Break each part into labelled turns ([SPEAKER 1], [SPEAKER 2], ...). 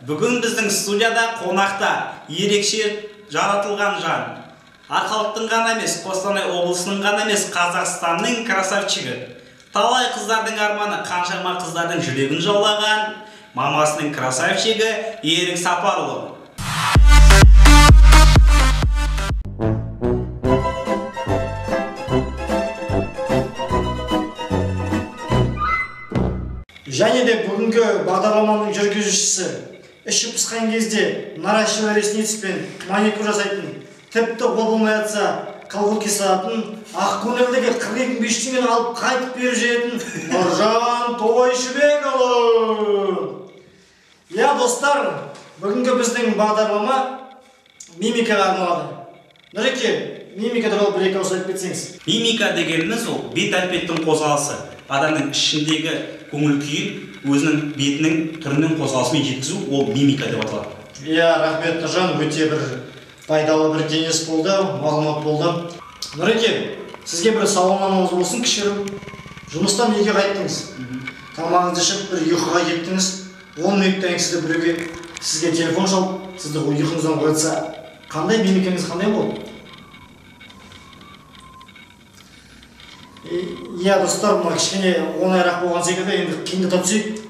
[SPEAKER 1] Бүгін біздің студияда қонақта ерекше жаратылған жан. Арқалықтың ғана емес, Қостанай облысының ғана емес, Қазақстанның красавчигі. Талай қыздардың арманы, қаншама қыздардың жүрегін жаулаған мамасының красавчигі Ерік Сапарұлы.
[SPEAKER 2] Және де бүгінгі бағдарламаның жүргізушісі іші пысқан кезде наращивание ресниц пен маникюр жасайтын, тіпті ол болмай жатса қылғыл кесатын, ақ көңілдегі 42 бештен алып қайтып беріп жүретін Нұржан Тойшыбекұлы. Я достар, бүгінгі біздің бағдарлама мимикаға арналады. Нұреке, мимика туралы бір-екі ауыз айтып кетсеңіз.
[SPEAKER 1] Мимика дегеніміз ол бет әлпеттің қозғалысы. Адамның ішіндегі көңіл күйін өзінің бетінің түрінің қозғалысымен жеткізу, ол мимика деп аталады.
[SPEAKER 2] Иә, рахмет Нұржан, өте бір пайдалы бір кеңес болды, мағлұмат болды. Нұреке, сізге бір сауалнамаңыз болсын, кішігірім. Жұмыстан үйге қайттыңыз. Тамағыңызды ішіп, бір ұйқыға кеттіңіз. 10 минуттан кейін сізді біреуге сізге телефон шалып, сізді ұйқыңыздан оятса, қандай мимикаңыз қандай болды? Иә, достар, мына кішкене оңайырақ болған секілді, енді қиындата түсейік.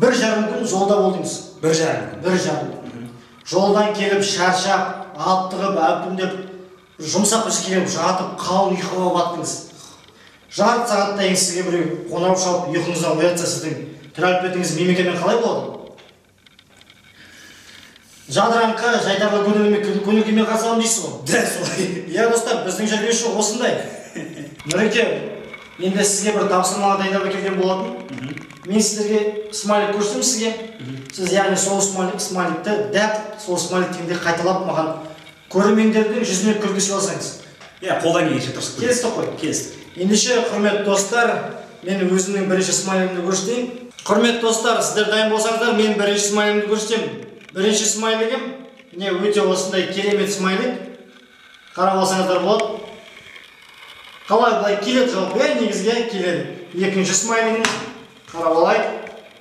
[SPEAKER 2] 1,5 күн жолда болдыңыз. 1,5 күн. Жолдан келіп, шаршап, аптығып, әпімдеп, жұмсақ үш келіп, жатып, қалың ұйқыға баттыңыз. Жарты сағаттан кейін сізге біреу қоңырау шалып, ұйқыңыздан оятса, сіздің түр әлпетіңіз мимикамен қалай болады? Жадыраңқы, жайдарлы көңіл күймен қарсы аламын дейсіз ғой?
[SPEAKER 1] Дәл солай.
[SPEAKER 2] Иә, достар, біздің жүргізуші осындай. Нұреке, енді сізге бір тапсырмаға дайындап әкелген болатын. Мен сіздерге смайлик көрсетемін сізге. Сіз яғни сол смайликті дәп сол смайликтен қайталап маған көрермендердің жүзіне күлкі сыйласаңыз.
[SPEAKER 1] Иә, қолдан келгенше тырысып көрейік.
[SPEAKER 2] Келістік қой?
[SPEAKER 1] Келістік.
[SPEAKER 2] Ендеше, құрметті достар, мен өзімнің бірінші смайлигімді көрсетейін. Құрметті достар, сіздер дайын болсаңыздар, мен бірінші смайлигімді көрсетемін. Бірінші смайлигім, міне өте осындай керемет смайлик. Қарап алсаңыздар болады. Қалай бұлай келеді жалпы, негізге келеді. Екінші смайлигім, қарап алайық.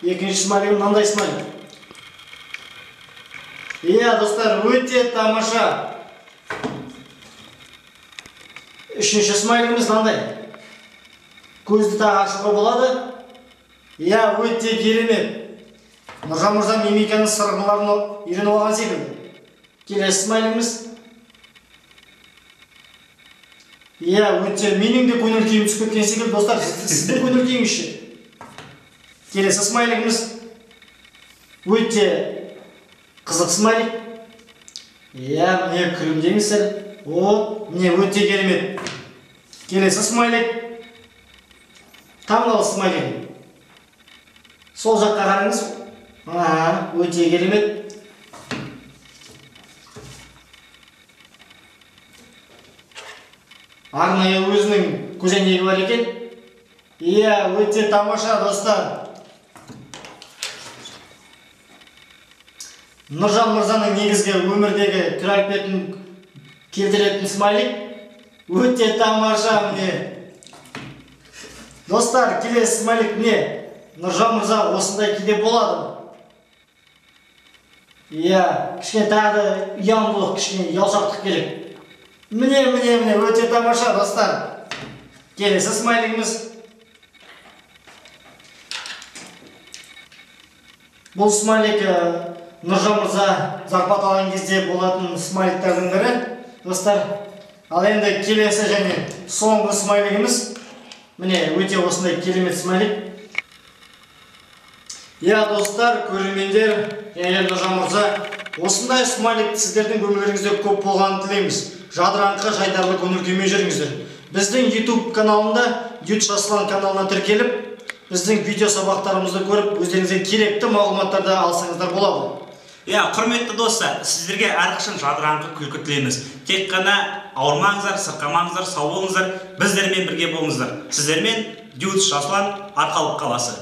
[SPEAKER 2] Екінші смайлигім мынандай смайлик. Иә, достар, өте тамаша. Үшінші смайлигіміз мынандай. Көзді тағы ашуға болады. Иә, өте керемет. Нұржан мырза мимиканың сырғыларын үйреніп алған секілді. Келесі смайлигіміз. Иә, өте менің де көңіл күйім түсіп кеткен секілді, достар, сіздің көңіл күйіңіз ше. Келесі смайлигіміз өте қызық смайлик. Иә, міне күлімдеңіздер. Міне өте керемет. Келесі смайлик. Таңдалы смайлик. Сол жаққа қараңыз. Өте керемет. Арнайы өзінің көзәйнегі бар екен. Иә, өте тамаша, достар. Нұржан мырзаның негізгі өмірдегі түр әлпетін келтіретін смайлик. Өте тамаша, міне. Достар, келесі смайлик міне. Нұржан мырза осындай кейде болады. Иә, кішкене тағы ұяңдылық, кішкене ұялшақтық керек. Міне, өте тамаша, достар. Келесі смайлигіміз. Бұл смайлик Нұржан мырза зарплат алған кезде болатын смайликтердің бірі, достар. Ал енді келесі және соңғы смайлигіміз. Міне, өте осындай керемет смайлик. Иә, достар, көрермендер, және Нұржан мырза, осындай смайлик сіздердің өмірлеріңізде көп болғанын тілейміз. Жадыраңқы, жайдарлы көңіл күймен жүріңіздер. Біздің YouTube каналында, Ютшаслан каналына тіркеліп, біздің видео сабақтарымызды көріп, өздеріңізге керекті мағлұматтарды алсаңыздар болады.
[SPEAKER 1] Иә, құрметті достар, сіздерге әрқашан жадыраңқы күлкі тілейміз. Тек қана ауырмаңыздар, сырқамаңыздар, сау болыңыздар, біздермен бірге болыңыздар. Сіздермен Ютшаслан, Арқалық қаласы.